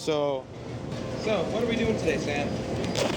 So what are we doing today, Sam?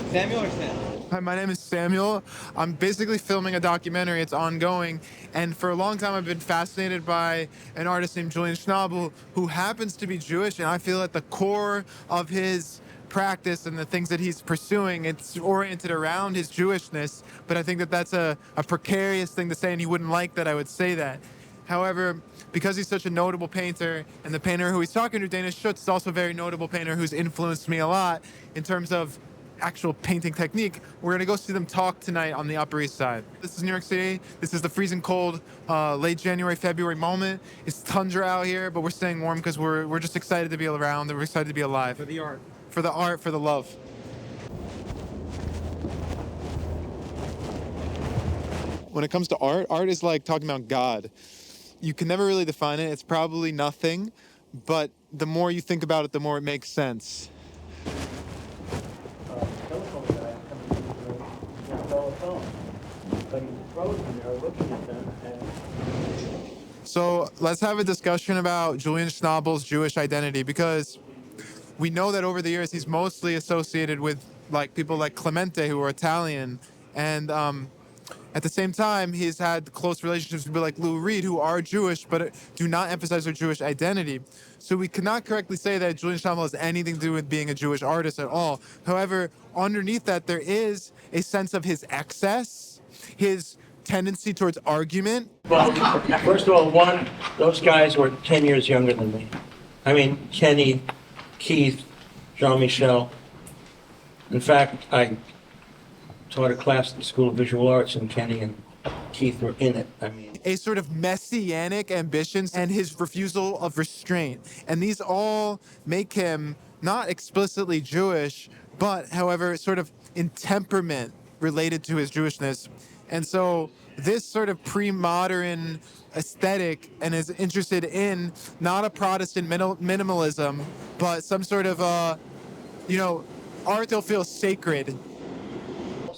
Samuel or Sam? Hi, my name is Samuel. I'm basically filming a documentary. It's ongoing. And for a long time, I've been fascinated by an artist named Julian Schnabel, who happens to be Jewish. And I feel at the core of his practice and the things that he's pursuing, it's oriented around his Jewishness. But I think that that's a precarious thing to say, and he wouldn't like that I would say that. However, because he's such a notable painter, and the painter who he's talking to, Dana Schutz, is also a very notable painter who's influenced me a lot in terms of actual painting technique, we're going to go see them talk tonight on the Upper East Side. This is New York City. This is the freezing cold, late January, February moment. It's tundra out here, but we're staying warm because we're just excited to be around, and we're excited to be alive. For the art. For the art, for the love. When it comes to art, art is like talking about God. You can never really define it. It's probably nothing, but the more you think about it, the more it makes sense. Telephone guy coming to the telephone. But he's frozen there looking at them. So let's have a discussion about Julian Schnabel's Jewish identity, because we know that over the years he's mostly associated with like people like Clemente, who are Italian, and at the same time he's had close relationships with people like Lou Reed, who are Jewish but do not emphasize their Jewish identity. So we cannot correctly say that Julian Schnabel has anything to do with being a Jewish artist at all. However, underneath that there is a sense of his excess, his tendency towards argument. Well, first of all, those guys were 10 years younger than me. I mean, Kenny, Keith, Jean-Michel. In fact, I taught a class at the School of Visual Arts, and Kenny and Keith were in it. I mean, a sort of messianic ambitions and his refusal of restraint. And these all make him not explicitly Jewish, but, however, sort of in temperament related to his Jewishness. And so this sort of pre-modern aesthetic, and is interested in not a Protestant minimalism, but some sort of, art that feels sacred.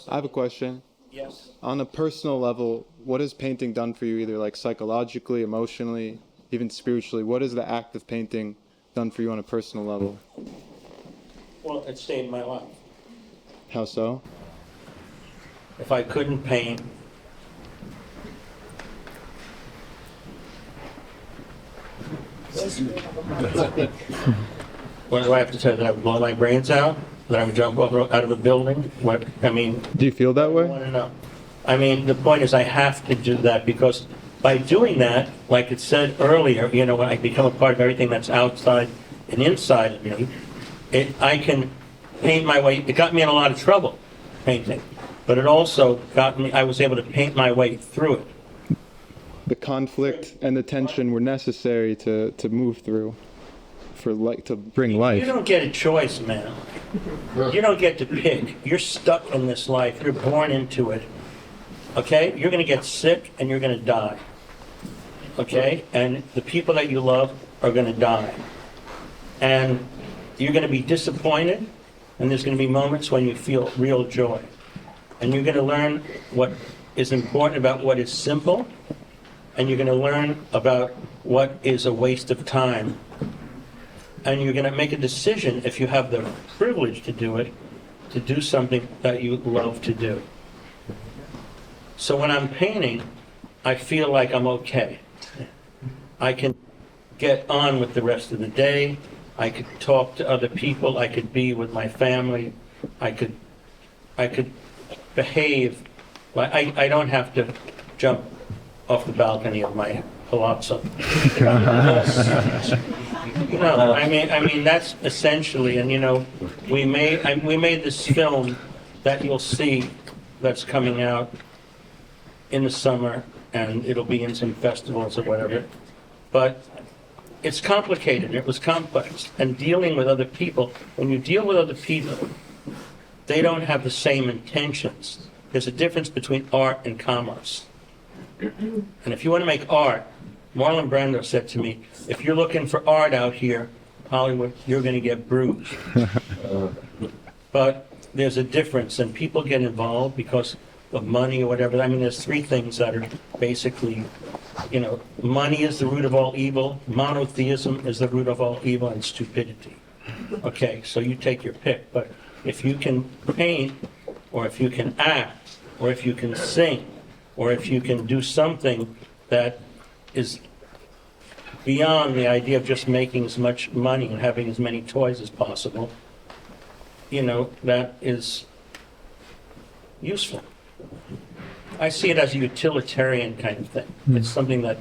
I have a question. yes. On a personal level, what has painting done for you, either like psychologically, emotionally, even spiritually? What has the act of painting done for you on a personal level? Well, it saved my life. How so? If I couldn't paint, what do I have to tell you? That I would blow my brains out? That I would jump out of a building? What? I mean, Do you feel that I way? want to know. I mean, the point is I have to do that, because by doing that, like it said earlier, when I become a part of everything that's outside and inside of me, I can paint my way. It got me in a lot of trouble, painting. But it also I was able to paint my way through it. The conflict and the tension were necessary to move through, to bring life. You don't get a choice, man. You don't get to pick. You're stuck in this life. You're born into it. Okay? You're going to get sick and you're going to die. Okay? And the people that you love are going to die. And you're going to be disappointed, and there's going to be moments when you feel real joy. And you're going to learn what is important about what is simple, and you're going to learn about what is a waste of time. And you're going to make a decision, if you have the privilege to do it, to do something that you love to do. So when I'm painting, I feel like I'm okay. I can get on with the rest of the day. I could talk to other people. I could be with my family. I could behave. I don't have to jump off the balcony of my palazzo. I mean that's essentially, and we made this film that you'll see that's coming out in the summer, and it'll be in some festivals or whatever. But it's complicated. It was complex. And dealing with other people, when you deal with other people, they don't have the same intentions. There's a difference between art and commerce. And if you want to make art, Marlon Brando said to me, if you're looking for art out here, Hollywood, you're going to get bruised. But there's a difference, and people get involved because of money or whatever. I mean, there's three things that are basically, money is the root of all evil, monotheism is the root of all evil, and stupidity. Okay, so you take your pick, but if you can paint, or if you can act, or if you can sing, or if you can do something that is beyond the idea of just making as much money and having as many toys as possible, you know, that is useful. I see it as a utilitarian kind of thing. It's something that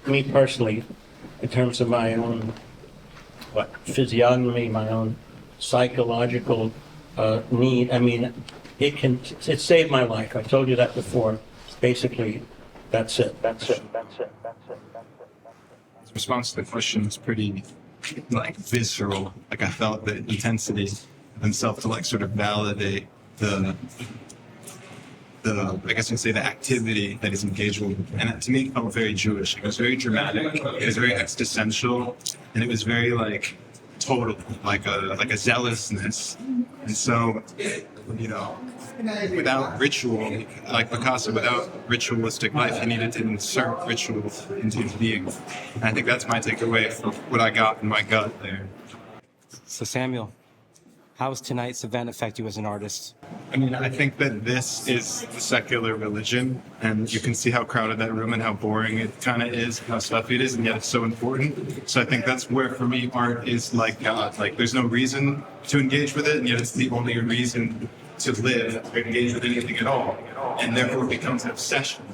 me personally, in terms of my own physiognomy, my own psychological need, I mean, it saved my life. I told you that before. Basically, that's it. His response to the question was pretty, like, visceral. Like, I felt the intensity of himself to, like, sort of validate the I guess you could say the activity that he's engaged with. And to me, it felt very Jewish. It was very dramatic. It was very existential. And it was very, like, total, like a zealousness. And so, you know, without ritual, like Picasso, without ritualistic life, he needed to insert ritual into his being. And I think that's my takeaway from what I got in my gut there. So Samuel, how does tonight's event affect you as an artist? I mean, I think that this is the secular religion, and you can see how crowded that room and how boring it kind of is, how stuffy it is, and yet it's so important. So I think that's where, for me, art is like God. Like, there's no reason to engage with it, and yet it's the only reason to live or engage with anything at all. And therefore it becomes an obsession.